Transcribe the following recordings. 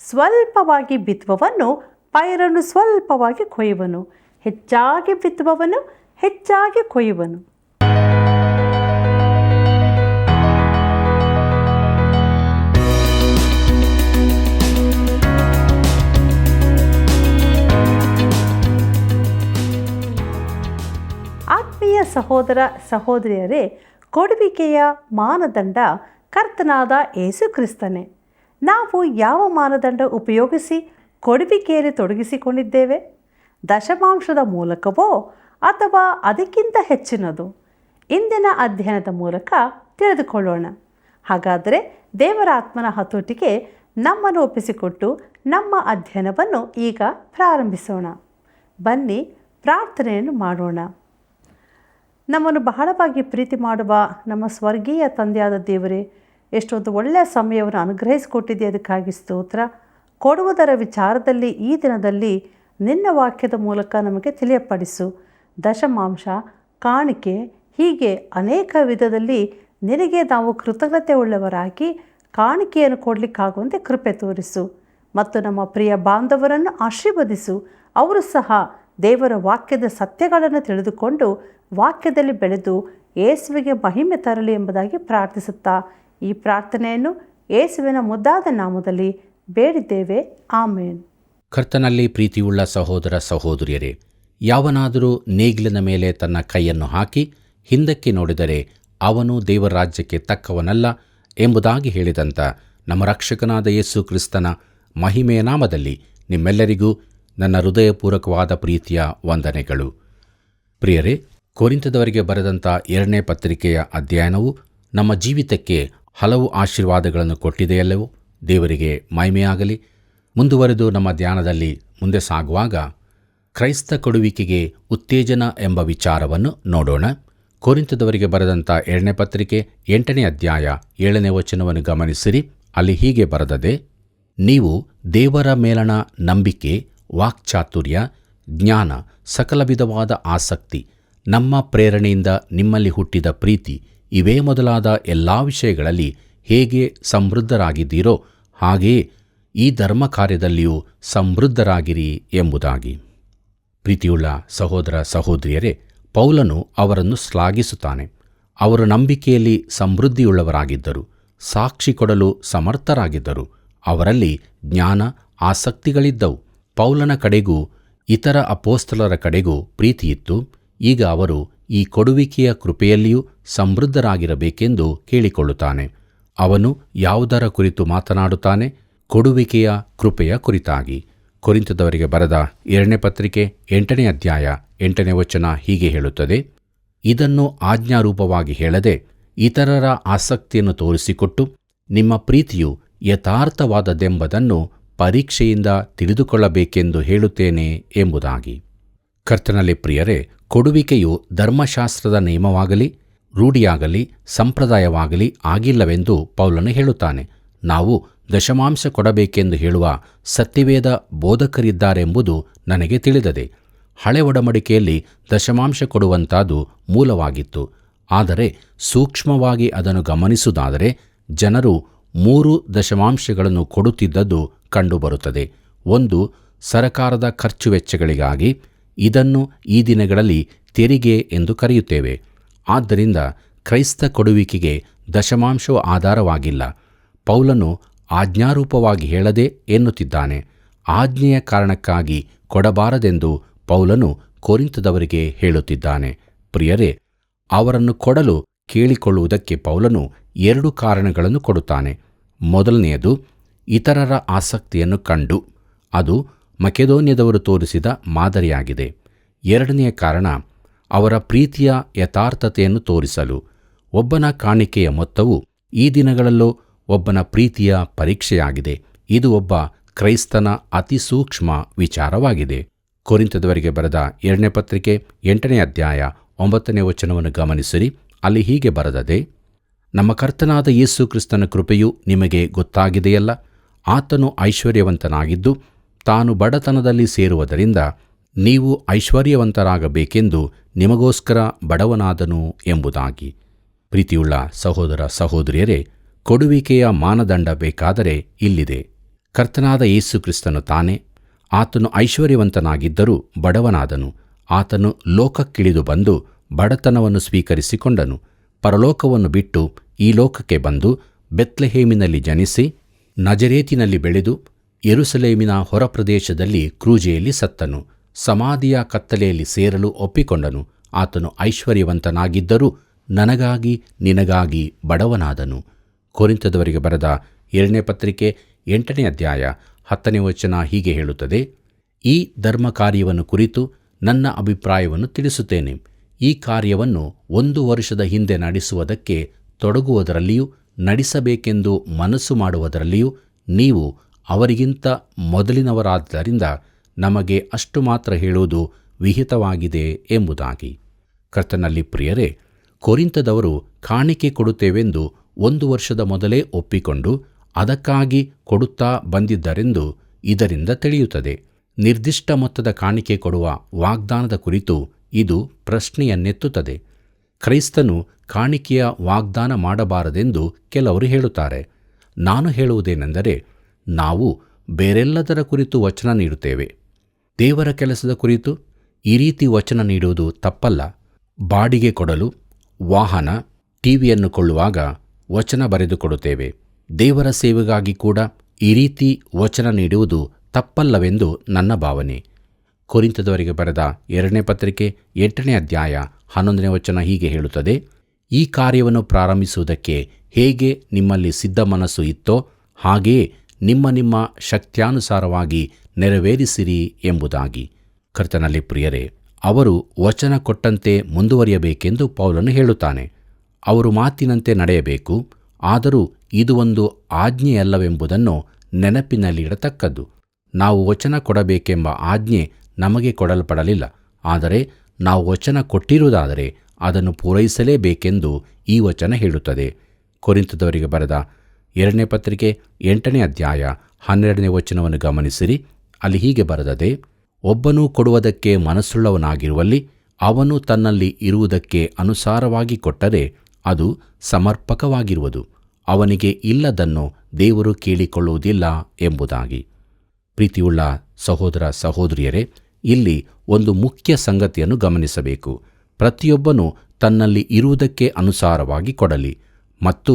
ಸ್ವಲ್ಪವಾಗಿ ಬಿತ್ತುವವನು ಪೈರನ್ನು ಸ್ವಲ್ಪವಾಗಿ ಕೊಯ್ಯುವನು, ಹೆಚ್ಚಾಗಿ ಬಿತ್ತುವವನು ಹೆಚ್ಚಾಗಿ ಕೊಯ್ಯುವನು. ಆತ್ಮೀಯ ಸಹೋದರ ಸಹೋದರಿಯರೇ, ಕೊಡುವಿಕೆಯ ಮಾನದಂಡ ಕರ್ತನಾದ ಯೇಸು ಕ್ರಿಸ್ತನೇ. ನಾವು ಯಾವ ಮಾನದಂಡ ಉಪಯೋಗಿಸಿ ಕೊಡುವಿಕೆಯಲ್ಲಿ ತೊಡಗಿಸಿಕೊಂಡಿದ್ದೇವೆ? ದಶಮಾಂಶದ ಮೂಲಕವೋ ಅಥವಾ ಅದಕ್ಕಿಂತ ಹೆಚ್ಚಿನದು? ಇಂದಿನ ಅಧ್ಯಯನದ ಮೂಲಕ ತಿಳಿದುಕೊಳ್ಳೋಣ. ಹಾಗಾದರೆ ದೇವರ ಆತ್ಮನ ಹತೋಟಿಗೆ ನಮ್ಮನ್ನು ಒಪ್ಪಿಸಿಕೊಟ್ಟು ನಮ್ಮ ಅಧ್ಯಯನವನ್ನು ಈಗ ಪ್ರಾರಂಭಿಸೋಣ. ಬನ್ನಿ ಪ್ರಾರ್ಥನೆಯನ್ನು ಮಾಡೋಣ. ನಮ್ಮನ್ನು ಬಹಳವಾಗಿ ಪ್ರೀತಿ ಮಾಡುವ ನಮ್ಮ ಸ್ವರ್ಗೀಯ ತಂದೆಯಾದ ದೇವರೇ, ಎಷ್ಟೊಂದು ಒಳ್ಳೆಯ ಸಮಯವನ್ನು ಅನುಗ್ರಹಿಸಿಕೊಟ್ಟಿದೆ, ಅದಕ್ಕಾಗಿ ಸ್ತೋತ್ರ. ಕೊಡುವುದರ ವಿಚಾರದಲ್ಲಿ ಈ ದಿನದಲ್ಲಿ ನಿನ್ನ ವಾಕ್ಯದ ಮೂಲಕ ನಮಗೆ ತಿಳಿಯಪಡಿಸು. ದಶಮಾಂಶ, ಕಾಣಿಕೆ, ಹೀಗೆ ಅನೇಕ ವಿಧದಲ್ಲಿ ನಿನಗೆ ನಾವು ಕೃತಜ್ಞತೆ ಉಳ್ಳವರಾಗಿ ಕಾಣಿಕೆಯನ್ನು ಕೊಡಲಿಕ್ಕಾಗುವಂತೆ ಕೃಪೆ ತೋರಿಸು. ಮತ್ತು ನಮ್ಮ ಪ್ರಿಯ ಬಾಂಧವರನ್ನು ಆಶೀರ್ವದಿಸು. ಅವರು ಸಹ ದೇವರ ವಾಕ್ಯದ ಸತ್ಯಗಳನ್ನು ತಿಳಿದುಕೊಂಡು ವಾಕ್ಯದಲ್ಲಿ ಬೆಳೆದು ಯೇಸುವಿಗೆ ಮಹಿಮೆ ತರಲಿ ಎಂಬುದಾಗಿ ಪ್ರಾರ್ಥಿಸುತ್ತಾ ಈ ಪ್ರಾರ್ಥನೆಯನ್ನು ಯೇಸುವಿನ ಮುದ್ದಾದ ನಾಮದಲ್ಲಿ ಬೇಡಿದ್ದೇವೆ. ಆಮೇನ್. ಕರ್ತನಲ್ಲಿ ಪ್ರೀತಿಯುಳ್ಳ ಸಹೋದರ ಸಹೋದರಿಯರೇ, ಯಾವನಾದರೂ ನೇಗಿಲಿನ ಮೇಲೆ ತನ್ನ ಕೈಯನ್ನು ಹಾಕಿ ಹಿಂದಕ್ಕೆ ನೋಡಿದರೆ ಅವನು ದೇವರ ರಾಜ್ಯಕ್ಕೆ ತಕ್ಕವನಲ್ಲ ಎಂಬುದಾಗಿ ಹೇಳಿದಂಥ ನಮ್ಮ ರಕ್ಷಕನಾದ ಯೇಸು ಕ್ರಿಸ್ತನ ಮಹಿಮೆಯ ನಾಮದಲ್ಲಿ ನಿಮ್ಮೆಲ್ಲರಿಗೂ ನನ್ನ ಹೃದಯಪೂರ್ವಕವಾದ ಪ್ರೀತಿಯ ವಂದನೆಗಳು. ಪ್ರಿಯರೇ, ಕೊರಿಂಥದವರಿಗೆ ಬರೆದಂಥ 2ನೇ ಪತ್ರಿಕೆಯ ಅಧ್ಯಯನವು ನಮ್ಮ ಜೀವಿತಕ್ಕೆ ಹಲವು ಆಶೀರ್ವಾದಗಳನ್ನು ಕೊಟ್ಟಿದೆಯಲ್ಲವೋ? ದೇವರಿಗೆ ಮಹಿಮೆಯಾಗಲಿ. ಮುಂದುವರೆದು ನಮ್ಮ ಧ್ಯಾನದಲ್ಲಿ ಮುಂದೆ ಸಾಗುವಾಗ ಕ್ರೈಸ್ತ ಕೊಡುವಿಕೆಗೆ ಉತ್ತೇಜನ ಎಂಬ ವಿಚಾರವನ್ನು ನೋಡೋಣ. ಕೊರಿಂಥದವರಿಗೆ ಬರೆದಂಥ 2ನೇ ಪತ್ರಿಕೆ 8ನೇ ಅಧ್ಯಾಯ 7ನೇ ವಚನವನ್ನು ಗಮನಿಸಿರಿ. ಅಲ್ಲಿ ಹೀಗೆ ಬರೆದದೆ: ನೀವು ದೇವರ ಮೇಲಣ ನಂಬಿಕೆ, ವಾಕ್ಚಾತುರ್ಯ, ಜ್ಞಾನ, ಸಕಲ ವಿಧವಾದ ಆಸಕ್ತಿ, ನಮ್ಮ ಪ್ರೇರಣೆಯಿಂದ ನಿಮ್ಮಲ್ಲಿ ಹುಟ್ಟಿದ ಪ್ರೀತಿ, ಇವೇ ಮೊದಲಾದ ಎಲ್ಲ ವಿಷಯಗಳಲ್ಲಿ ಹೇಗೆ ಸಮೃದ್ಧರಾಗಿದ್ದೀರೋ ಹಾಗೆಯೇ ಈ ಧರ್ಮ ಕಾರ್ಯದಲ್ಲಿಯೂ ಸಮೃದ್ಧರಾಗಿರಿ ಎಂಬುದಾಗಿ. ಪ್ರೀತಿಯುಳ್ಳ ಸಹೋದರ ಸಹೋದರಿಯರೇ, ಪೌಲನು ಅವರನ್ನು ಶ್ಲಾಘಿಸುತ್ತಾನೆ. ಅವರು ನಂಬಿಕೆಯಲ್ಲಿ ಸಮೃದ್ಧಿಯುಳ್ಳವರಾಗಿದ್ದರು, ಸಾಕ್ಷಿ ಕೊಡಲು ಸಮರ್ಥರಾಗಿದ್ದರು, ಅವರಲ್ಲಿ ಜ್ಞಾನ, ಆಸಕ್ತಿಗಳಿದ್ದವು. ಪೌಲನ ಕಡೆಗೂ ಇತರ ಅಪೋಸ್ತಲರ ಕಡೆಗೂ ಪ್ರೀತಿಯಿತ್ತು. ಈಗ ಅವರು ಈ ಕೊಡುವಿಕೆಯ ಕೃಪೆಯಲ್ಲಿಯೂ ಸಮೃದ್ಧರಾಗಿರಬೇಕೆಂದು ಕೇಳಿಕೊಳ್ಳುತ್ತಾನೆ. ಅವನು ಯಾವುದರ ಕುರಿತು ಮಾತನಾಡುತ್ತಾನೆ? ಕೊಡುವಿಕೆಯ ಕೃಪೆಯ ಕುರಿತಾಗಿ. ಕೊರಿಂಥದವರಿಗೆ ಬರೆದ 2ನೇ ಪತ್ರಿಕೆ 8ನೇ ಅಧ್ಯಾಯ 8ನೇ ವಚನ ಹೀಗೆ ಹೇಳುತ್ತದೆ: ಇದನ್ನು ಆಜ್ಞಾರೂಪವಾಗಿ ಹೇಳದೆ ಇತರರ ಆಸಕ್ತಿಯನ್ನು ತೋರಿಸಿಕೊಟ್ಟು ನಿಮ್ಮ ಪ್ರೀತಿಯು ಯಥಾರ್ಥವಾದದ್ದೆಂಬುದನ್ನು ಪರೀಕ್ಷೆಯಿಂದ ತಿಳಿದುಕೊಳ್ಳಬೇಕೆಂದು ಹೇಳುತ್ತೇನೆ ಎಂಬುದಾಗಿ. ಕರ್ತನಲ್ಲಿ ಪ್ರಿಯರೇ, ಕೊಡುವಿಕೆಯು ಧರ್ಮಶಾಸ್ತ್ರದ ನಿಯಮವಾಗಲಿ, ರೂಢಿಯಾಗಲಿ, ಸಂಪ್ರದಾಯವಾಗಲಿ ಆಗಿಲ್ಲವೆಂದು ಪೌಲನು ಹೇಳುತ್ತಾನೆ. ನಾವು ದಶಮಾಂಶ ಕೊಡಬೇಕೆಂದು ಹೇಳುವ ಸತ್ಯವೇದ ಬೋಧಕರಿದ್ದಾರೆಂಬುದು ನನಗೆ ತಿಳಿದದೆ. ಹಳೆ ಒಡಂಬಡಿಕೆಯಲ್ಲಿ ದಶಮಾಂಶ ಕೊಡುವಂಥದ್ದು ಮೂಲವಾಗಿತ್ತು. ಆದರೆ ಸೂಕ್ಷ್ಮವಾಗಿ ಅದನ್ನು ಗಮನಿಸುವುದಾದರೆ ಜನರು 3 ದಶಮಾಂಶಗಳನ್ನು ಕೊಡುತ್ತಿದ್ದದ್ದು ಕಂಡುಬರುತ್ತದೆ. ಒಂದು, ಸರಕಾರದ ಖರ್ಚು ವೆಚ್ಚಗಳಿಗಾಗಿ. ಇದನ್ನು ಈ ದಿನಗಳಲ್ಲಿ ತೆರಿಗೆ ಎಂದು ಕರೆಯುತ್ತೇವೆ. ಆದ್ದರಿಂದ ಕ್ರೈಸ್ತ ಕೊಡುವಿಕೆಗೆ ದಶಮಾಂಶವು ಆಧಾರವಾಗಿಲ್ಲ. ಪೌಲನು ಆಜ್ಞಾರೂಪವಾಗಿ ಹೇಳದೆ ಎನ್ನುತ್ತಿದ್ದಾನೆ. ಆಜ್ಞೆಯ ಕಾರಣಕ್ಕಾಗಿ ಕೊಡಬಾರದೆಂದು ಪೌಲನು ಕೊರಿಂಥದವರಿಗೆ ಹೇಳುತ್ತಿದ್ದಾನೆ. ಪ್ರಿಯರೇ, ಅವರನ್ನು ಕೊಡಲು ಕೇಳಿಕೊಳ್ಳುವುದಕ್ಕೆ ಪೌಲನು 2 ಕಾರಣಗಳನ್ನು ಕೊಡುತ್ತಾನೆ. ಮೊದಲನೆಯದು, ಇತರರ ಆಸಕ್ತಿಯನ್ನು ಕಂಡು. ಅದು ಮಕೆದೋನ್ಯದವರು ತೋರಿಸಿದ ಮಾದರಿಯಾಗಿದೆ. ಎರಡನೆಯ ಕಾರಣ, ಅವರ ಪ್ರೀತಿಯ ಯಥಾರ್ಥತೆಯನ್ನು ತೋರಿಸಲು. ಒಬ್ಬನ ಕಾಣಿಕೆಯ ಮೊತ್ತವು ಈ ದಿನಗಳಲ್ಲೂ ಒಬ್ಬನ ಪ್ರೀತಿಯ ಪರೀಕ್ಷೆಯಾಗಿದೆ. ಇದು ಒಬ್ಬ ಕ್ರೈಸ್ತನ ಅತಿ ಸೂಕ್ಷ್ಮ ವಿಚಾರವಾಗಿದೆ. ಕೊರಿಂಥದವರಿಗೆ ಬರೆದ 2ನೇ ಪತ್ರಿಕೆ 8ನೇ ಅಧ್ಯಾಯ 9ನೇ ವಚನವನ್ನು ಗಮನಿಸಿರಿ. ಅಲ್ಲಿ ಹೀಗೆ ಬರೆದದೆ: ನಮ್ಮ ಕರ್ತನಾದ ಯೇಸು ಕ್ರಿಸ್ತನ ಕೃಪೆಯು ನಿಮಗೆ ಗೊತ್ತಾಗಿದೆಯಲ್ಲ. ಆತನು ಐಶ್ವರ್ಯವಂತನಾಗಿದ್ದು ತಾನು ಬಡತನದಲ್ಲಿ ಸೇರುವುದರಿಂದ ನೀವು ಐಶ್ವರ್ಯವಂತರಾಗಬೇಕೆಂದು ನಿಮಗೋಸ್ಕರ ಬಡವನಾದನು ಎಂಬುದಾಗಿ. ಪ್ರೀತಿಯುಳ್ಳ ಸಹೋದರ ಸಹೋದರಿಯರೇ, ಕೊಡುವಿಕೆಯ ಮಾನದಂಡ ಬೇಕಾದರೆ ಇಲ್ಲಿದೆ. ಕರ್ತನಾದ ಯೇಸು ಕ್ರಿಸ್ತನು ತಾನೇ. ಆತನು ಐಶ್ವರ್ಯವಂತನಾಗಿದ್ದರೂ ಬಡವನಾದನು. ಆತನು ಲೋಕಕ್ಕಿಳಿದು ಬಂದು ಬಡತನವನ್ನು ಸ್ವೀಕರಿಸಿಕೊಂಡನು. ಪರಲೋಕವನ್ನು ಬಿಟ್ಟು ಈ ಲೋಕಕ್ಕೆ ಬಂದು ಬೆತ್ಲೆಹೇಮಿನಲ್ಲಿ ಜನಿಸಿ ನಜರೇತಿನಲ್ಲಿ ಬೆಳೆದು ಯೆರೂಸಲೇಮಿನ ಹೊರಪ್ರದೇಶದಲ್ಲಿ ಕ್ರೂಜೆಯಲ್ಲಿ ಸತ್ತನು. ಸಮಾಧಿಯ ಕತ್ತಲೆಯಲ್ಲಿ ಸೇರಲು ಒಪ್ಪಿಕೊಂಡನು. ಆತನು ಐಶ್ವರ್ಯವಂತನಾಗಿದ್ದರೂ ನನಗಾಗಿ ನಿನಗಾಗಿ ಬಡವನಾದನು. ಕೊರಿಂಥದವರಿಗೆ ಬರೆದ 2ನೇ ಪತ್ರಿಕೆ 8ನೇ ಅಧ್ಯಾಯ 10ನೇ ವಚನ ಹೀಗೆ ಹೇಳುತ್ತದೆ: ಈ ಧರ್ಮ ಕಾರ್ಯವನ್ನು ಕುರಿತು ನನ್ನ ಅಭಿಪ್ರಾಯವನ್ನು ತಿಳಿಸುತ್ತೇನೆ. ಈ ಕಾರ್ಯವನ್ನು 1 ವರ್ಷದ ಹಿಂದೆ ನಡೆಸುವುದಕ್ಕೆ ತೊಡಗುವುದರಲ್ಲಿಯೂ ನಡೆಸಬೇಕೆಂದು ಮನಸ್ಸು ಮಾಡುವುದರಲ್ಲಿಯೂ ನೀವು ಅವರಿಗಿಂತ ಮೊದಲಿನವರಾದ್ದರಿಂದ ನಮಗೆ ಅಷ್ಟು ಮಾತ್ರ ಹೇಳುವುದು ವಿಹಿತವಾಗಿದೆ ಎಂಬುದಾಗಿ. ಕರ್ತನಲ್ಲಿ ಪ್ರಿಯರೇ, ಕೊರಿಂಥದವರು ಕಾಣಿಕೆ ಕೊಡುತ್ತೇವೆಂದು 1 ವರ್ಷದ ಮೊದಲೇ ಒಪ್ಪಿಕೊಂಡು ಅದಕ್ಕಾಗಿ ಕೊಡುತ್ತಾ ಬಂದಿದ್ದರೆಂದು ಇದರಿಂದ ತಿಳಿಯುತ್ತದೆ. ನಿರ್ದಿಷ್ಟ ಮೊತ್ತದ ಕಾಣಿಕೆ ಕೊಡುವ ವಾಗ್ದಾನದ ಕುರಿತು ಇದು ಪ್ರಶ್ನೆಯನ್ನೆತ್ತುತ್ತದೆ. ಕ್ರೈಸ್ತನು ಕಾಣಿಕೆಯ ವಾಗ್ದಾನ ಮಾಡಬಾರದೆಂದು ಕೆಲವರು ಹೇಳುತ್ತಾರೆ. ನಾನು ಹೇಳುವುದೇನೆಂದರೆ, ನಾವು ಬೇರೆಲ್ಲದರ ಕುರಿತು ವಚನ ನೀಡುತ್ತೇವೆ. ದೇವರ ಕೆಲಸದ ಕುರಿತು ಈ ರೀತಿ ವಚನ ನೀಡುವುದು ತಪ್ಪಲ್ಲ. ಬಾಡಿಗೆ ಕೊಡಲು, ವಾಹನ, ಟಿವಿಯನ್ನು ಕೊಳ್ಳುವಾಗ ವಚನ ಬರೆದುಕೊಡುತ್ತೇವೆ. ದೇವರ ಸೇವೆಗಾಗಿ ಕೂಡ ಈ ರೀತಿ ವಚನ ನೀಡುವುದು ತಪ್ಪಲ್ಲವೆಂದು ನನ್ನ ಭಾವನೆ. ಕೊರಿಂಥದವರಿಗೆ ಬರೆದ 2ನೇ ಪತ್ರಿಕೆ 8ನೇ ಅಧ್ಯಾಯ 11ನೇ ವಚನ ಹೀಗೆ ಹೇಳುತ್ತದೆ: ಈ ಕಾರ್ಯವನ್ನು ಪ್ರಾರಂಭಿಸುವುದಕ್ಕೆ ಹೇಗೆ ನಿಮ್ಮಲ್ಲಿ ಸಿದ್ಧ ಮನಸ್ಸು ಇತ್ತೋ ಹಾಗೆಯೇ ನಿಮ್ಮ ಶಕ್ತ್ಯಾನುಸಾರವಾಗಿ ನೆರವೇರಿಸಿರಿ ಎಂಬುದಾಗಿ. ಕರ್ತನಲ್ಲಿ ಪ್ರಿಯರೇ, ಅವರು ವಚನ ಕೊಟ್ಟಂತೆ ಮುಂದುವರಿಯಬೇಕೆಂದು ಪೌಲನು ಹೇಳುತ್ತಾನೆ. ಅವರು ಮಾತಿನಂತೆ ನಡೆಯಬೇಕು. ಆದರೂ ಇದು ಒಂದು ಆಜ್ಞೆಯಲ್ಲವೆಂಬುದನ್ನು ನೆನಪಿನಲ್ಲಿಡತಕ್ಕದ್ದು. ನಾವು ವಚನ ಕೊಡಬೇಕೆಂಬ ಆಜ್ಞೆ ನಮಗೆ ಕೊಡಲ್ಪಡಲಿಲ್ಲ. ಆದರೆ ನಾವು ವಚನ ಕೊಟ್ಟಿರುವುದಾದರೆ ಅದನ್ನು ಪೂರೈಸಲೇಬೇಕೆಂದು ಈ ವಚನ ಹೇಳುತ್ತದೆ. ಕೊರಿಂಥದವರಿಗೆ ಬರೆದ 2ನೇ ಪತ್ರಿಕೆ 8ನೇ ಅಧ್ಯಾಯ 12ನೇ ವಚನವನ್ನು ಗಮನಿಸಿರಿ. ಅಲ್ಲಿ ಹೀಗೆ ಬರೆದದೆ: ಒಬ್ಬನೂ ಕೊಡುವುದಕ್ಕೆ ಮನಸ್ಸುಳ್ಳವನಾಗಿರುವಲ್ಲಿ ಅವನು ತನ್ನಲ್ಲಿ ಇರುವುದಕ್ಕೆ ಅನುಸಾರವಾಗಿ ಕೊಟ್ಟರೆ ಅದು ಸಮರ್ಪಕವಾಗಿರುವುದು. ಅವನಿಗೆ ಇಲ್ಲದನ್ನು ದೇವರು ಕೇಳಿಕೊಳ್ಳುವುದಿಲ್ಲ ಎಂಬುದಾಗಿ. ಪ್ರೀತಿಯುಳ್ಳ ಸಹೋದರ ಸಹೋದರಿಯರೇ, ಇಲ್ಲಿ ಒಂದು ಮುಖ್ಯ ಸಂಗತಿಯನ್ನು ಗಮನಿಸಬೇಕು. ಪ್ರತಿಯೊಬ್ಬನೂ ತನ್ನಲ್ಲಿ ಇರುವುದಕ್ಕೆ ಅನುಸಾರವಾಗಿ ಕೊಡಲಿ ಮತ್ತು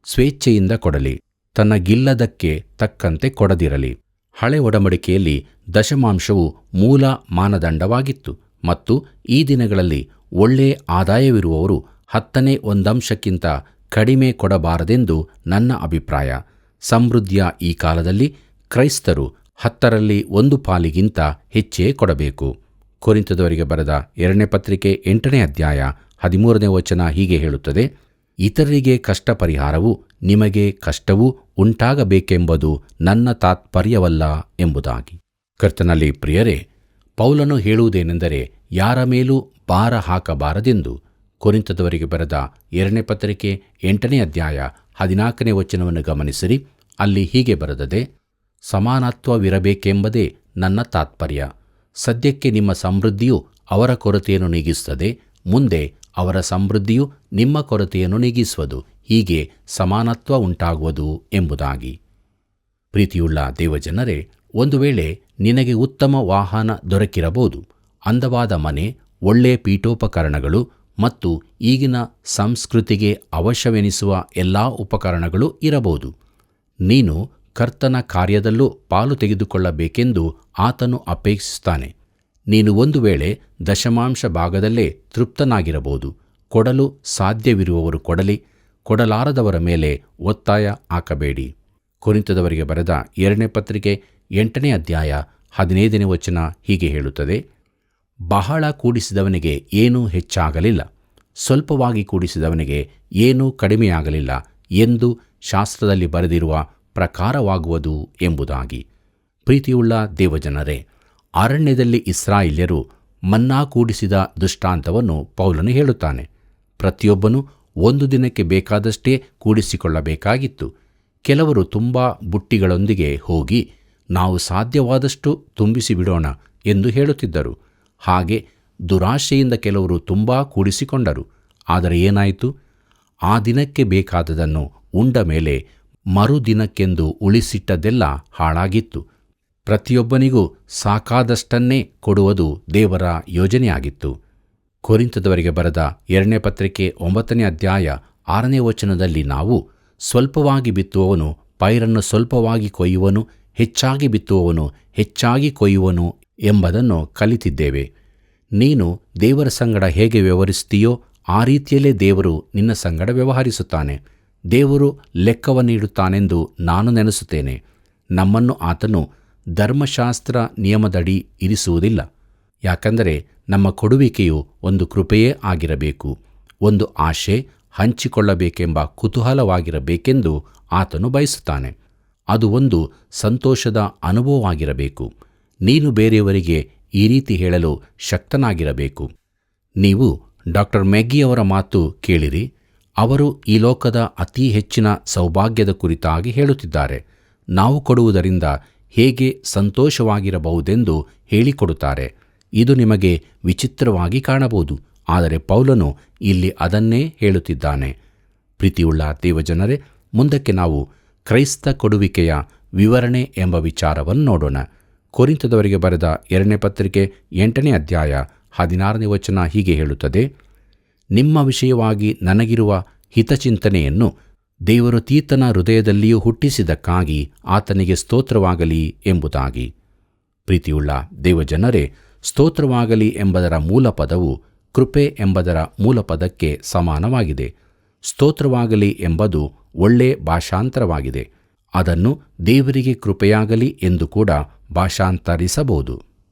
ಸ್ವೇಚ್ಛೆಯಿಂದ ಕೊಡಲಿ. ತನಗಿಲ್ಲದಕ್ಕೆ ತಕ್ಕಂತೆ ಕೊಡದಿರಲಿ. ಹಳೆ ಒಡಂಬಡಿಕೆಯಲ್ಲಿ ದಶಮಾಂಶವು ಮೂಲ ಮಾನದಂಡವಾಗಿತ್ತು ಮತ್ತು ಈ ದಿನಗಳಲ್ಲಿ ಒಳ್ಳೆ ಆದಾಯವಿರುವವರು 10ನೇ 1% ಕಡಿಮೆ ಕೊಡಬಾರದೆಂದು ನನ್ನ ಅಭಿಪ್ರಾಯ. ಸಮೃದ್ಧಿಯ ಈ ಕಾಲದಲ್ಲಿ ಕ್ರೈಸ್ತರು 10ರಲ್ಲಿ 1 ಪಾಲಿಗಿಂತ ಹೆಚ್ಚೇ ಕೊಡಬೇಕು. ಕೊರಿಂಥದವರಿಗೆ ಬರೆದ 2ನೇ ಪತ್ರಿಕೆ 8ನೇ ಅಧ್ಯಾಯ 13ನೇ ವಚನ ಹೀಗೆ ಹೇಳುತ್ತದೆ: ಇತರರಿಗೆ ಕಷ್ಟ ಪರಿಹಾರವು ನಿಮಗೆ ಕಷ್ಟವೂ ಉಂಟಾಗಬೇಕೆಂಬುದು ನನ್ನ ತಾತ್ಪರ್ಯವಲ್ಲ ಎಂಬುದಾಗಿ. ಕರ್ತನಲ್ಲಿ ಪ್ರಿಯರೇ, ಪೌಲನು ಹೇಳುವುದೇನೆಂದರೆ ಯಾರ ಮೇಲೂ ಭಾರ ಹಾಕಬಾರದೆಂದು. ಕೊರಿಂಥದವರಿಗೆ ಬರೆದ 2ನೇ ಪತ್ರಿಕೆ 8ನೇ ಅಧ್ಯಾಯ 14ನೇ ವಚನವನ್ನು ಗಮನಿಸಿರಿ. ಅಲ್ಲಿ ಹೀಗೆ ಬರೆದದೆ: ಸಮಾನತ್ವವಿರಬೇಕೆಂಬುದೇ ನನ್ನ ತಾತ್ಪರ್ಯ. ಸದ್ಯಕ್ಕೆ ನಿಮ್ಮ ಸಮೃದ್ಧಿಯು ಅವರ ಕೊರತೆಯನ್ನು ನೀಗಿಸುತ್ತದೆ, ಮುಂದೆ ಅವರ ಸಮೃದ್ಧಿಯು ನಿಮ್ಮ ಕೊರತೆಯನ್ನು ನೀಗಿಸುವುದು. ಹೀಗೆ ಸಮಾನತ್ವ ಉಂಟಾಗುವುದು ಎಂಬುದಾಗಿ. ಪ್ರೀತಿಯುಳ್ಳ ದೇವಜನರೇ, ಒಂದು ವೇಳೆ ನಿನಗೆ ಉತ್ತಮ ವಾಹನ ದೊರಕಿರಬಹುದು, ಅಂದವಾದ ಮನೆ, ಒಳ್ಳೆಯ ಪೀಠೋಪಕರಣಗಳು ಮತ್ತು ಈಗಿನ ಸಂಸ್ಕೃತಿಗೆ ಅವಶ್ಯವೆನಿಸುವ ಎಲ್ಲ ಉಪಕರಣಗಳು ಇರಬಹುದು. ನೀನು ಕರ್ತನ ಕಾರ್ಯದಲ್ಲೂ ಪಾಲು ತೆಗೆದುಕೊಳ್ಳಬೇಕೆಂದು ಆತನು ಅಪೇಕ್ಷಿಸುತ್ತಾನೆ. ನೀನು ಒಂದು ವೇಳೆ ದಶಮಾಂಶ ಭಾಗದಲ್ಲೇ ತೃಪ್ತನಾಗಿರಬಹುದು. ಕೊಡಲು ಸಾಧ್ಯವಿರುವವರು ಕೊಡಲಿ, ಕೊಡಲಾರದವರ ಮೇಲೆ ಒತ್ತಾಯ ಹಾಕಬೇಡಿ. ಕೊರಿಂಥದವರಿಗೆ ಬರೆದ 2ನೇ ಪತ್ರಿಕೆ 8ನೇ ಅಧ್ಯಾಯ 15ನೇ ವಚನ ಹೀಗೆ ಹೇಳುತ್ತದೆ: ಬಹಳ ಕೂಡಿಸಿದವನಿಗೆ ಏನೂ ಹೆಚ್ಚಾಗಲಿಲ್ಲ, ಸ್ವಲ್ಪವಾಗಿ ಕೂಡಿಸಿದವನಿಗೆ ಏನೂ ಕಡಿಮೆಯಾಗಲಿಲ್ಲ ಎಂದು ಶಾಸ್ತ್ರದಲ್ಲಿ ಬರೆದಿರುವ ಪ್ರಕಾರವಾಗುವುದು ಎಂಬುದಾಗಿ. ಪ್ರೀತಿಯುಳ್ಳ ದೇವಜನರೇ, ಅರಣ್ಯದಲ್ಲಿ ಇಸ್ರಾಯೇಲ್ಯರು ಮನ್ನಾ ಕೂಡಿಸಿದ ದೃಷ್ಟಾಂತವನ್ನು ಪೌಲನು ಹೇಳುತ್ತಾನೆ. ಪ್ರತಿಯೊಬ್ಬನೂ 1 ದಿನಕ್ಕೆ ಬೇಕಾದಷ್ಟೇ ಕೂಡಿಸಿಕೊಳ್ಳಬೇಕಾಗಿತ್ತು. ಕೆಲವರು ತುಂಬ ಬುಟ್ಟಿಗಳೊಂದಿಗೆ ಹೋಗಿ ನಾವು ಸಾಧ್ಯವಾದಷ್ಟು ತುಂಬಿಸಿಬಿಡೋಣ ಎಂದು ಹೇಳುತ್ತಿದ್ದರು. ಹಾಗೆ ದುರಾಶೆಯಿಂದ ಕೆಲವರು ತುಂಬ ಕೂಡಿಸಿಕೊಂಡರು. ಆದರೆ ಏನಾಯಿತು? ಆ ದಿನಕ್ಕೆ ಬೇಕಾದದನ್ನು ಉಂಡ ಮೇಲೆ ಮರುದಿನಕ್ಕೆಂದು ಉಳಿಸಿಟ್ಟದ್ದೆಲ್ಲ ಹಾಳಾಗಿತ್ತು. ಪ್ರತಿಯೊಬ್ಬನಿಗೂ ಸಾಕಾದಷ್ಟನ್ನೇ ಕೊಡುವುದು ದೇವರ ಯೋಜನೆಯಾಗಿತ್ತು. ಕೊರಿಂಥದವರಿಗೆ ಬರೆದ 2ನೇ ಪತ್ರಿಕೆ 9ನೇ ಅಧ್ಯಾಯ 6ನೇ ವಚನದಲ್ಲಿ ನಾವು ಸ್ವಲ್ಪವಾಗಿ ಬಿತ್ತುವವನು ಪೈರನ್ನು ಸ್ವಲ್ಪವಾಗಿ ಕೊಯ್ಯುವನು, ಹೆಚ್ಚಾಗಿ ಬಿತ್ತುವವನು ಹೆಚ್ಚಾಗಿ ಕೊಯ್ಯುವನು ಎಂಬುದನ್ನು ಕಲಿತಿದ್ದೇವೆ. ನೀನು ದೇವರ ಸಂಗಡ ಹೇಗೆ ವ್ಯವಹರಿಸ್ತೀಯೋ ಆ ರೀತಿಯಲ್ಲೇ ದೇವರು ನಿನ್ನ ಸಂಗಡ ವ್ಯವಹರಿಸುತ್ತಾನೆ. ದೇವರು ಲೆಕ್ಕವನ್ನಿಡುತ್ತಾನೆಂದು ನಾನು ನೆನೆಸುತ್ತೇನೆ. ನಮ್ಮನ್ನು ಆತನು ಧರ್ಮಶಾಸ್ತ್ರ ನಿಯಮದಡಿ ಇರಿಸುವುದಿಲ್ಲ. ಯಾಕಂದರೆ ನಮ್ಮ ಕೊಡುವಿಕೆಯು ಒಂದು ಕೃಪೆಯೇ ಆಗಿರಬೇಕು, ಒಂದು ಆಶೆ ಹಂಚಿಕೊಳ್ಳಬೇಕೆಂಬ ಕುತೂಹಲವಾಗಿರಬೇಕೆಂದು ಆತನು ಬಯಸುತ್ತಾನೆ. ಅದು ಒಂದು ಸಂತೋಷದ ಅನುಭವವಾಗಿರಬೇಕು. ನೀನು ಬೇರೆಯವರಿಗೆ ಈ ರೀತಿ ಹೇಳಲು ಶಕ್ತನಾಗಿರಬೇಕು. ನೀವು ಡಾಕ್ಟರ್ ಮೆಗ್ಗಿಯವರ ಮಾತು ಕೇಳಿರಿ. ಅವರು ಈ ಲೋಕದ ಅತಿ ಹೆಚ್ಚಿನ ಸೌಭಾಗ್ಯದ ಕುರಿತಾಗಿ ಹೇಳುತ್ತಿದ್ದಾರೆ. ನಾವು ಕೊಡುವುದರಿಂದ ಹೇಗೆ ಸಂತೋಷವಾಗಿರಬಹುದೆಂದು ಹೇಳಿಕೊಡುತ್ತಾರೆ. ಇದು ನಿಮಗೆ ವಿಚಿತ್ರವಾಗಿ ಕಾಣಬಹುದು, ಆದರೆ ಪೌಲನು ಇಲ್ಲಿ ಅದನ್ನೇ ಹೇಳುತ್ತಿದ್ದಾನೆ. ಪ್ರೀತಿಯುಳ್ಳ ದೇವಜನರೇ, ಮುಂದಕ್ಕೆ ನಾವು ಕ್ರೈಸ್ತ ಕೊಡುವಿಕೆಯ ವಿವರಣೆ ಎಂಬ ವಿಚಾರವನ್ನು ನೋಡೋಣ. ಕೊರಿಂಥದವರಿಗೆ ಬರೆದ 2ನೇ ಪತ್ರಿಕೆ 8ನೇ ಅಧ್ಯಾಯ 16ನೇ ವಚನ ಹೀಗೆ ಹೇಳುತ್ತದೆ: ನಿಮ್ಮ ವಿಷಯವಾಗಿ ನನಗಿರುವ ಹಿತಚಿಂತನೆಯನ್ನು ದೇವರು ತೀತನ ಹೃದಯದಲ್ಲಿಯೂ ಹುಟ್ಟಿಸಿದ್ದಕ್ಕಾಗಿ ಆತನಿಗೆ ಸ್ತೋತ್ರವಾಗಲಿ ಎಂಬುದಾಗಿ. ಪ್ರೀತಿಯುಳ್ಳ ದೇವಜನರೇ, ಸ್ತೋತ್ರವಾಗಲಿ ಎಂಬುದರ ಮೂಲಪದವು ಕೃಪೆ ಎಂಬುದರ ಮೂಲಪದಕ್ಕೆ ಸಮಾನವಾಗಿದೆ. ಸ್ತೋತ್ರವಾಗಲಿ ಎಂಬುದು ಒಳ್ಳೆ ಭಾಷಾಂತರವಾಗಿದೆ. ಅದನ್ನು ದೇವರಿಗೆ ಕೃಪೆಯಾಗಲಿ ಎಂದು ಕೂಡ ಭಾಷಾಂತರಿಸಬಹುದು.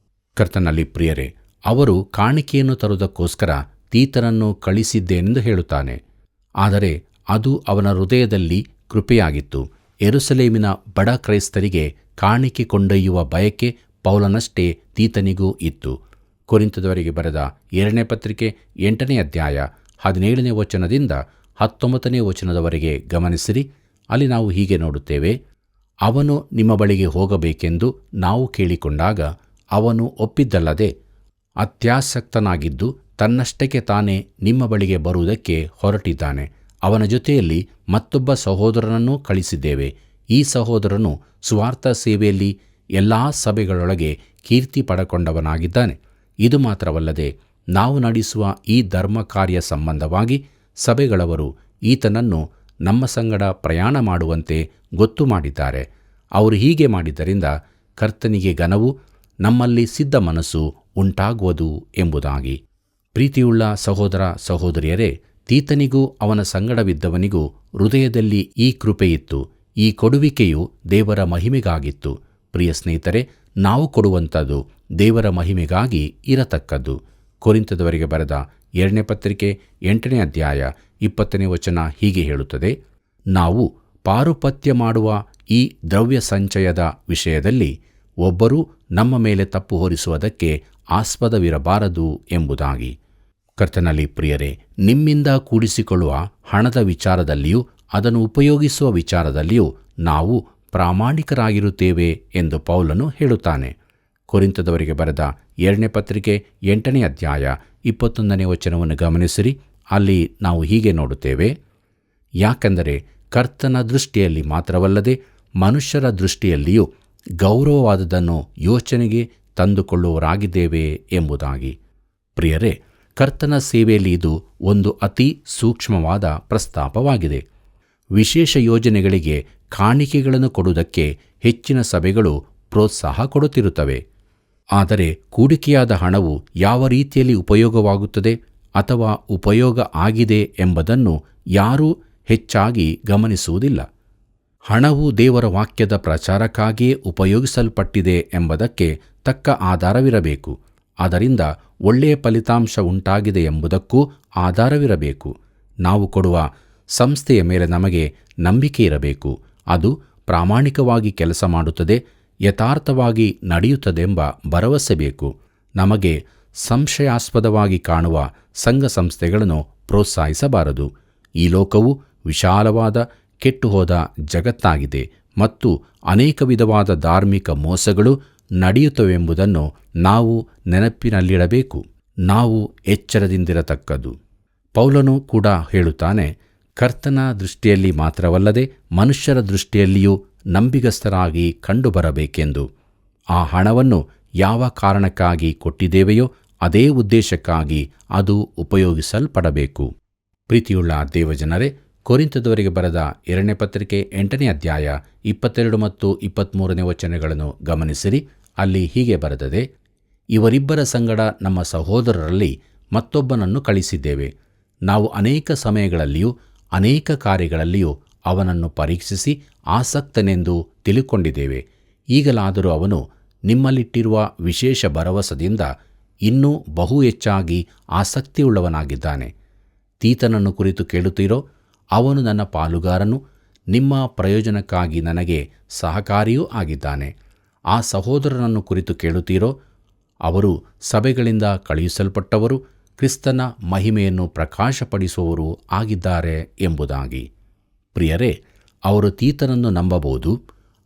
ಕರ್ತನಲ್ಲಿ ಪ್ರಿಯರೇ, ಅವರು ಕಾಣಿಕೆಯನ್ನು ತರುವುದಕ್ಕೋಸ್ಕರ ತೀತನನ್ನು ಕಳಿಸಿದ್ದೇನೆಂದು ಹೇಳುತ್ತಾನೆ. ಆದರೆ ಅದು ಅವನ ಹೃದಯದಲ್ಲಿ ಕೃಪೆಯಾಗಿತ್ತು. ಯೆರೂಸಲೇಮಿನ ಬಡ ಕ್ರೈಸ್ತರಿಗೆ ಕಾಣಿಕೆ ಕೊಂಡೊಯ್ಯುವ ಬಯಕೆ ಪೌಲನಷ್ಟೇ ತೀತನಿಗೂ ಇತ್ತು. ಕೊರಿಂಥದವರಿಗೆ ಬರೆದ 2ನೇ ಪತ್ರಿಕೆ 8ನೇ ಅಧ್ಯಾಯ 17ನೇ ವಚನದಿಂದ 19ನೇ ವಚನದವರೆಗೆ ಗಮನಿಸಿರಿ. ಅಲ್ಲಿ ನಾವು ಹೀಗೆ ನೋಡುತ್ತೇವೆ: ಅವನು ನಿಮ್ಮ ಬಳಿಗೆ ಹೋಗಬೇಕೆಂದು ನಾವು ಕೇಳಿಕೊಂಡಾಗ ಅವನು ಒಪ್ಪಿದ್ದಲ್ಲದೆ ಅತ್ಯಾಸಕ್ತನಾಗಿದ್ದು ತನ್ನಷ್ಟಕ್ಕೆ ತಾನೇ ನಿಮ್ಮ ಬಳಿಗೆ ಬರುವುದಕ್ಕೆ ಹೊರಟಿದ್ದಾನೆ. ಅವನ ಜೊತೆಯಲ್ಲಿ ಮತ್ತೊಬ್ಬ ಸಹೋದರನನ್ನೂ ಕಳಿಸಿದ್ದೇವೆ. ಈ ಸಹೋದರನು ಸುವಾರ್ಥ ಸೇವೆಯಲ್ಲಿ ಎಲ್ಲ ಸಭೆಗಳೊಳಗೆ ಕೀರ್ತಿ ಪಡಕೊಂಡವನಾಗಿದ್ದಾನೆ. ಇದು ಮಾತ್ರವಲ್ಲದೆ ನಾವು ನಡೆಸುವ ಈ ಧರ್ಮ ಕಾರ್ಯ ಸಂಬಂಧವಾಗಿ ಸಭೆಗಳವರು ಈತನನ್ನು ನಮ್ಮ ಸಂಗಡ ಪ್ರಯಾಣ ಮಾಡುವಂತೆ ಗೊತ್ತು ಮಾಡಿದ್ದಾರೆ. ಅವರು ಹೀಗೆ ಮಾಡಿದ್ದರಿಂದ ಕರ್ತನಿಗೆ ಘನವು, ನಮ್ಮಲ್ಲಿ ಸಿದ್ಧ ಮನಸ್ಸು ಉಂಟಾಗುವುದು ಎಂಬುದಾಗಿ. ಪ್ರೀತಿಯುಳ್ಳ ಸಹೋದರ ಸಹೋದರಿಯರೇ, ತೀತನಿಗೂ ಅವನ ಸಂಗಡವಿದ್ದವನಿಗೂ ಹೃದಯದಲ್ಲಿ ಈ ಕೃಪೆಯಿತ್ತು. ಈ ಕೊಡುವಿಕೆಯು ದೇವರ ಮಹಿಮೆಗಾಗಿತ್ತು. ಪ್ರಿಯ ಸ್ನೇಹಿತರೆ, ನಾವು ಕೊಡುವಂಥದ್ದು ದೇವರ ಮಹಿಮೆಗಾಗಿ ಇರತಕ್ಕದ್ದು. ಕೊರಿಂಥದವರಿಗೆ ಬರೆದ 2ನೇ ಪತ್ರಿಕೆ 8ನೇ ಅಧ್ಯಾಯ 20ನೇ ವಚನ ಹೀಗೆ ಹೇಳುತ್ತದೆ: ನಾವು ಪಾರುಪತ್ಯ ಮಾಡುವ ಈ ದ್ರವ್ಯ ಸಂಚಯದ ವಿಷಯದಲ್ಲಿ ಒಬ್ಬರೂ ನಮ್ಮ ಮೇಲೆ ತಪ್ಪು ಹೊರಿಸುವುದಕ್ಕೆ ಆಸ್ಪದವಿರಬಾರದು ಎಂಬುದಾಗಿ. ಕರ್ತನಲ್ಲಿ ಪ್ರಿಯರೇ, ನಿಮ್ಮಿಂದ ಕೂಡಿಸಿಕೊಳ್ಳುವ ಹಣದ ವಿಚಾರದಲ್ಲಿಯೂ ಅದನ್ನು ಉಪಯೋಗಿಸುವ ವಿಚಾರದಲ್ಲಿಯೂ ನಾವು ಪ್ರಾಮಾಣಿಕರಾಗಿರುತ್ತೇವೆ ಎಂದು ಪೌಲನು ಹೇಳುತ್ತಾನೆ. ಕೊರಿಂಥದವರಿಗೆ ಬರೆದ 2ನೇ ಪತ್ರಿಕೆ 8ನೇ ಅಧ್ಯಾಯ 21ನೇ ವಚನವನ್ನು ಗಮನಿಸಿರಿ. ಅಲ್ಲಿ ನಾವು ಹೀಗೆ ನೋಡುತ್ತೇವೆ: ಯಾಕೆಂದರೆ ಕರ್ತನ ದೃಷ್ಟಿಯಲ್ಲಿ ಮಾತ್ರವಲ್ಲದೆ ಮನುಷ್ಯರ ದೃಷ್ಟಿಯಲ್ಲಿಯೂ ಗೌರವವಾದದನ್ನು ಯೋಚನೆಗೆ ತಂದುಕೊಳ್ಳುವವರಾಗಿದ್ದೇವೆ ಎಂಬುದಾಗಿ. ಪ್ರಿಯರೇ, ಕರ್ತನ ಸೇವೆಯಲ್ಲಿ ಇದು ಒಂದು ಅತಿ ಸೂಕ್ಷ್ಮವಾದ ಪ್ರಸ್ತಾಪವಾಗಿದೆ. ವಿಶೇಷ ಯೋಜನೆಗಳಿಗೆ ಕಾಣಿಕೆಗಳನ್ನು ಕೊಡುವುದಕ್ಕೆ ಹೆಚ್ಚಿನ ಸಭೆಗಳು ಪ್ರೋತ್ಸಾಹ ಕೊಡುತ್ತಿರುತ್ತವೆ. ಆದರೆ ಕೂಡಿಕೆಯಾದ ಹಣವು ಯಾವ ರೀತಿಯಲ್ಲಿ ಉಪಯೋಗವಾಗುತ್ತದೆ ಅಥವಾ ಉಪಯೋಗ ಆಗಿದೆ ಎಂಬುದನ್ನು ಯಾರೂ ಹೆಚ್ಚಾಗಿ ಗಮನಿಸುವುದಿಲ್ಲ. ಹಣವು ದೇವರ ವಾಕ್ಯದ ಪ್ರಚಾರಕ್ಕಾಗಿಯೇ ಉಪಯೋಗಿಸಲ್ಪಟ್ಟಿದೆ ಎಂಬುದಕ್ಕೆ ತಕ್ಕ ಆಧಾರವಿರಬೇಕು. ಅದರಿಂದ ಒಳ್ಳೆಯ ಫಲಿತಾಂಶ ಉಂಟಾಗಿದೆ ಎಂಬುದಕ್ಕೂ ಆಧಾರವಿರಬೇಕು. ನಾವು ಕೊಡುವ ಸಂಸ್ಥೆಯ ಮೇಲೆ ನಮಗೆ ನಂಬಿಕೆ ಇರಬೇಕು. ಅದು ಪ್ರಾಮಾಣಿಕವಾಗಿ ಕೆಲಸ ಮಾಡುತ್ತದೆ, ಯಥಾರ್ಥವಾಗಿ ನಡೆಯುತ್ತದೆಂಬ ಭರವಸೆ ಬೇಕು. ನಮಗೆ ಸಂಶಯಾಸ್ಪದವಾಗಿ ಕಾಣುವ ಸಂಘ ಸಂಸ್ಥೆಗಳನ್ನು ಪ್ರೋತ್ಸಾಹಿಸಬಾರದು. ಈ ಲೋಕವು ವಿಶಾಲವಾದ ಕೆಟ್ಟುಹೋದ ಜಗತ್ತಾಗಿದೆ ಮತ್ತು ಅನೇಕ ವಿಧವಾದ ಧಾರ್ಮಿಕ ಮೋಸಗಳು ನಡೆಯುತ್ತವೆಂಬುದನ್ನು ನಾವು ನೆನಪಿನಲ್ಲಿಡಬೇಕು. ನಾವು ಎಚ್ಚರದಿಂದಿರತಕ್ಕದ್ದು. ಪೌಲನು ಕೂಡ ಹೇಳುತ್ತಾನೆ: ಕರ್ತನ ದೃಷ್ಟಿಯಲ್ಲಿ ಮಾತ್ರವಲ್ಲದೆ ಮನುಷ್ಯರ ದೃಷ್ಟಿಯಲ್ಲಿಯೂ ನಂಬಿಗಸ್ತರಾಗಿ ಕಂಡುಬರಬೇಕೆಂದು. ಆ ಹಣವನ್ನು ಯಾವ ಕಾರಣಕ್ಕಾಗಿ ಕೊಟ್ಟಿದ್ದೇವೆಯೋ ಅದೇ ಉದ್ದೇಶಕ್ಕಾಗಿ ಅದು ಉಪಯೋಗಿಸಲ್ಪಡಬೇಕು. ಪ್ರೀತಿಯುಳ್ಳ ದೇವಜನರೇ, ಕೊರಿಂಥದವರಿಗೆ ಬರೆದ 2ನೇ ಪತ್ರಿಕೆ 8ನೇ ಅಧ್ಯಾಯ 22 ಮತ್ತು 23ನೇ ವಚನಗಳನ್ನು ಗಮನಿಸಿರಿ. ಅಲ್ಲಿ ಹೀಗೆ ಬರೆದದೆ: ಇವರಿಬ್ಬರ ಸಂಗಡ ನಮ್ಮ ಸಹೋದರರಲ್ಲಿ ಮತ್ತೊಬ್ಬನನ್ನು ಕಳಿಸಿದ್ದೇವೆ. ನಾವು ಅನೇಕ ಸಮಯಗಳಲ್ಲಿಯೂ ಅನೇಕ ಕಾರ್ಯಗಳಲ್ಲಿಯೂ ಅವನನ್ನು ಪರೀಕ್ಷಿಸಿ ಆಸಕ್ತನೆಂದು ತಿಳುಕೊಂಡಿದ್ದೇವೆ. ಈಗಲಾದರೂ ಅವನು ನಿಮ್ಮಲ್ಲಿಟ್ಟಿರುವ ವಿಶೇಷ ಭರವಸದಿಂದ ಇನ್ನೂ ಬಹು ಹೆಚ್ಚಾಗಿ ಆಸಕ್ತಿಯುಳ್ಳವನಾಗಿದ್ದಾನೆ. ತೀತನನ್ನು ಕುರಿತು ಕೇಳುತ್ತೀರೋ? ಅವನು ನನ್ನ ಪಾಲುಗಾರನು, ನಿಮ್ಮ ಪ್ರಯೋಜನಕ್ಕಾಗಿ ನನಗೆ ಸಹಕಾರಿಯೂ ಆಗಿದ್ದಾನೆ. ಆ ಸಹೋದರನನ್ನು ಕುರಿತು ಕೇಳುತ್ತೀರೋ? ಅವರು ಸಭೆಗಳಿಂದ ಕಳುಹಿಸಲ್ಪಟ್ಟವರು, ಕ್ರಿಸ್ತನ ಮಹಿಮೆಯನ್ನು ಪ್ರಕಾಶಪಡಿಸುವವರು ಆಗಿದ್ದಾರೆ ಎಂಬುದಾಗಿ. ಪ್ರಿಯರೇ, ಅವರು ತೀತನನ್ನು ನಂಬಬಹುದು.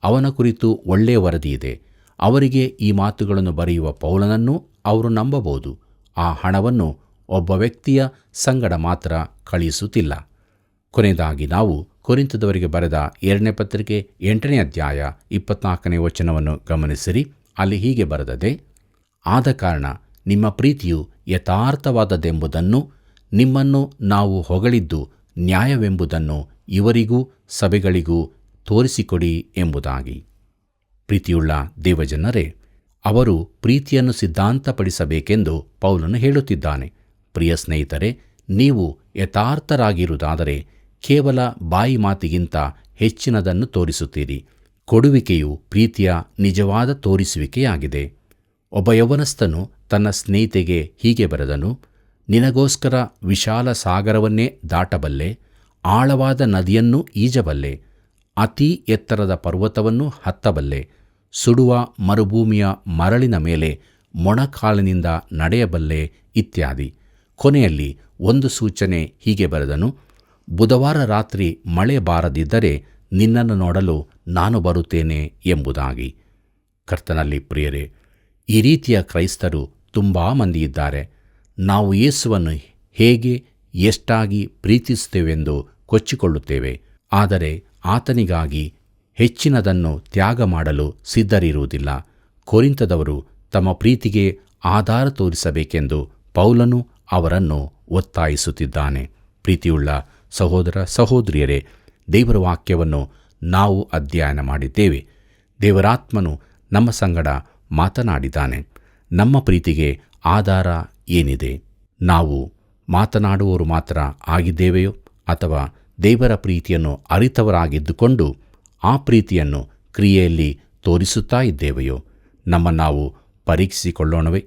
ಅವನ ಕುರಿತು ಒಳ್ಳೆಯ ವರದಿಯಿದೆ. ಅವರಿಗೆ ಈ ಮಾತುಗಳನ್ನು ಬರೆಯುವ ಪೌಲನನ್ನು ಅವರು ನಂಬಬಹುದು. ಆ ಹಣವನ್ನು ಒಬ್ಬ ವ್ಯಕ್ತಿಯ ಸಂಗಡ ಮಾತ್ರ ಕಳುಹಿಸುತ್ತಿಲ್ಲ. ಕೊನೆಯದಾಗಿ ನಾವು ಕೊರಿಂಥದವರಿಗೆ ಬರೆದ 2ನೇ ಪತ್ರಿಕೆ 8ನೇ ಅಧ್ಯಾಯ 24ನೇ ವಚನವನ್ನು ಗಮನಿಸಿರಿ. ಅಲ್ಲಿ ಹೀಗೆ ಬರೆದದೆ: ಆದ ಕಾರಣ ನಿಮ್ಮ ಪ್ರೀತಿಯು ಯಥಾರ್ಥವಾದದ್ದೆಂಬುದನ್ನು, ನಿಮ್ಮನ್ನು ನಾವು ಹೊಗಳಿದ್ದು ನ್ಯಾಯವೆಂಬುದನ್ನು ಇವರಿಗೂ ಸಭೆಗಳಿಗೂ ತೋರಿಸಿಕೊಡಿ ಎಂಬುದಾಗಿ. ಪ್ರೀತಿಯುಳ್ಳ ದೇವಜನರೇ, ಅವರು ಪ್ರೀತಿಯನ್ನು ಸಿದ್ಧಾಂತಪಡಿಸಬೇಕೆಂದು ಪೌಲನು ಹೇಳುತ್ತಿದ್ದಾನೆ. ಪ್ರಿಯ ಸ್ನೇಹಿತರೆ, ನೀವು ಯಥಾರ್ಥರಾಗಿರುವುದಾದರೆ ಕೇವಲ ಬಾಯಿ ಮಾತಿಗಿಂತ ಹೆಚ್ಚಿನದನ್ನು ತೋರಿಸುತ್ತೀರಿ. ಕೊಡುವಿಕೆಯು ಪ್ರೀತಿಯ ನಿಜವಾದ ತೋರಿಸುವಿಕೆಯಾಗಿದೆ. ಒಬ್ಬ ಯೌವನಸ್ಥನು ತನ್ನ ಸ್ನೇಹಿತೆಗೆ ಹೀಗೆ ಬರೆದನು: ನಿನಗೋಸ್ಕರ ವಿಶಾಲ ಸಾಗರವನ್ನೇ ದಾಟಬಲ್ಲೆ, ಆಳವಾದ ನದಿಯನ್ನೂ ಈಜಬಲ್ಲೆ, ಅತಿ ಎತ್ತರದ ಪರ್ವತವನ್ನು ಹತ್ತಬಲ್ಲೆ, ಸುಡುವ ಮರುಭೂಮಿಯ ಮರಳಿನ ಮೇಲೆ ಮೊಣಕಾಲಿನಿಂದ ನಡೆಯಬಲ್ಲೆ ಇತ್ಯಾದಿ. ಕೊನೆಯಲ್ಲಿ ಒಂದು ಸೂಚನೆ ಹೀಗೆ ಬರೆದನು: ಬುಧವಾರ ರಾತ್ರಿ ಮಳೆ ಬಾರದಿದ್ದರೆ ನಿನ್ನನ್ನು ನೋಡಲು ನಾನು ಬರುತ್ತೇನೆ ಎಂಬುದಾಗಿ. ಕರ್ತನಲ್ಲಿ ಪ್ರಿಯರೇ, ಈ ರೀತಿಯ ಕ್ರೈಸ್ತರು ತುಂಬ ಮಂದಿಯಿದ್ದಾರೆ. ನಾವು ಯೇಸುವನ್ನು ಹೇಗೆ ಎಷ್ಟಾಗಿ ಪ್ರೀತಿಸುತ್ತೇವೆಂದು ಕೊಚ್ಚಿಕೊಳ್ಳುತ್ತೇವೆ, ಆದರೆ ಆತನಿಗಾಗಿ ಹೆಚ್ಚಿನದನ್ನು ತ್ಯಾಗ ಮಾಡಲು ಸಿದ್ಧರಿರುವುದಿಲ್ಲ. ಕೊರಿಂಥದವರು ತಮ್ಮ ಪ್ರೀತಿಗೆ ಆಧಾರ ತೋರಿಸಬೇಕೆಂದು ಪೌಲನು ಅವರನ್ನು ಒತ್ತಾಯಿಸುತ್ತಿದ್ದಾನೆ. ಪ್ರೀತಿಯುಳ್ಳ ಸಹೋದರ ಸಹೋದರಿಯರೇ, ದೇವರ ವಾಕ್ಯವನ್ನು ನಾವು ಅಧ್ಯಯನ ಮಾಡಿದ್ದೇವೆ. ದೇವರಾತ್ಮನು ನಮ್ಮ ಸಂಗಡ ಮಾತನಾಡಿದ್ದಾನೆ. ನಮ್ಮ ಪ್ರೀತಿಗೆ ಆಧಾರ ಏನಿದೆ? ನಾವು ಮಾತನಾಡುವವರು ಮಾತ್ರ ಆಗಿದ್ದೇವೆಯೋ, ಅಥವಾ ದೇವರ ಪ್ರೀತಿಯನ್ನು ಅರಿತವರಾಗಿದ್ದುಕೊಂಡು ಆ ಪ್ರೀತಿಯನ್ನು ಕ್ರಿಯೆಯಲ್ಲಿ ತೋರಿಸುತ್ತಾ ಇದ್ದೇವೆಯೋ? ನಾವು ಪರೀಕ್ಷಿಸಿಕೊಳ್ಳೋಣವೇ?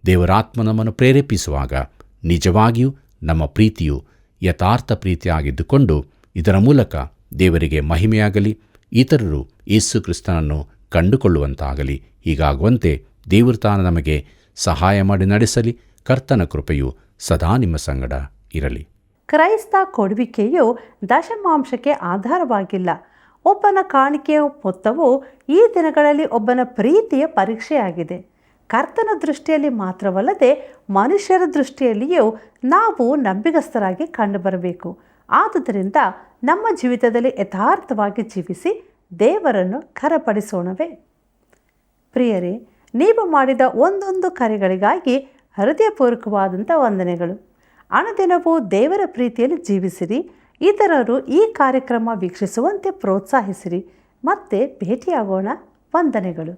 ದೇವರಾತ್ಮ ನಮ್ಮನ್ನು ಪ್ರೇರೇಪಿಸುವಾಗ ನಿಜವಾಗಿಯೂ ನಮ್ಮ ಪ್ರೀತಿಯು ಯಥಾರ್ಥ ಪ್ರೀತಿಯಾಗಿದ್ದುಕೊಂಡು ಇದರ ಮೂಲಕ ದೇವರಿಗೆ ಮಹಿಮೆಯಾಗಲಿ, ಇತರರು ಯೇಸು ಕ್ರಿಸ್ತನನ್ನು ಕಂಡುಕೊಳ್ಳುವಂತಾಗಲಿ. ಹೀಗಾಗುವಂತೆ ದೇವರು ತಾನು ನಮಗೆ ಸಹಾಯ ಮಾಡಿ ನಡೆಸಲಿ. ಕರ್ತನ ಕೃಪೆಯು ಸದಾ ನಿಮ್ಮ ಸಂಗಡ ಇರಲಿ. ಕ್ರೈಸ್ತ ಕೊಡುವಿಕೆಯು ದಶಮಾಂಶಕ್ಕೆ ಆಧಾರವಾಗಿಲ್ಲ. ಒಬ್ಬನ ಕಾಣಿಕೆಯ ಮೊತ್ತವು ಈ ದಿನಗಳಲ್ಲಿ ಒಬ್ಬನ ಪ್ರೀತಿಯ ಪರೀಕ್ಷೆಯಾಗಿದೆ. ಕರ್ತನ ದೃಷ್ಟಿಯಲ್ಲಿ ಮಾತ್ರವಲ್ಲದೆ ಮನುಷ್ಯರ ದೃಷ್ಟಿಯಲ್ಲಿಯೂ ನಾವು ನಂಬಿಗಸ್ತರಾಗಿ ಕಂಡುಬರಬೇಕು. ಆದುದರಿಂದ ನಮ್ಮ ಜೀವಿತದಲ್ಲಿ ಯಥಾರ್ಥವಾಗಿ ಜೀವಿಸಿ ದೇವರನ್ನು ಘನಪಡಿಸೋಣವೇ? ಪ್ರಿಯರೇ, ನೀವು ಮಾಡಿದ ಒಂದೊಂದು ಕಾರ್ಯಗಳಿಗಾಗಿ ಹೃದಯಪೂರ್ವಕವಾದಂಥ ವಂದನೆಗಳು. ಅನುದಿನವೂ ದೇವರ ಪ್ರೀತಿಯಲ್ಲಿ ಜೀವಿಸಿರಿ. ಇತರರು ಈ ಕಾರ್ಯಕ್ರಮ ವೀಕ್ಷಿಸುವಂತೆ ಪ್ರೋತ್ಸಾಹಿಸಿರಿ. ಮತ್ತೆ ಭೇಟಿಯಾಗೋಣ. ವಂದನೆಗಳು.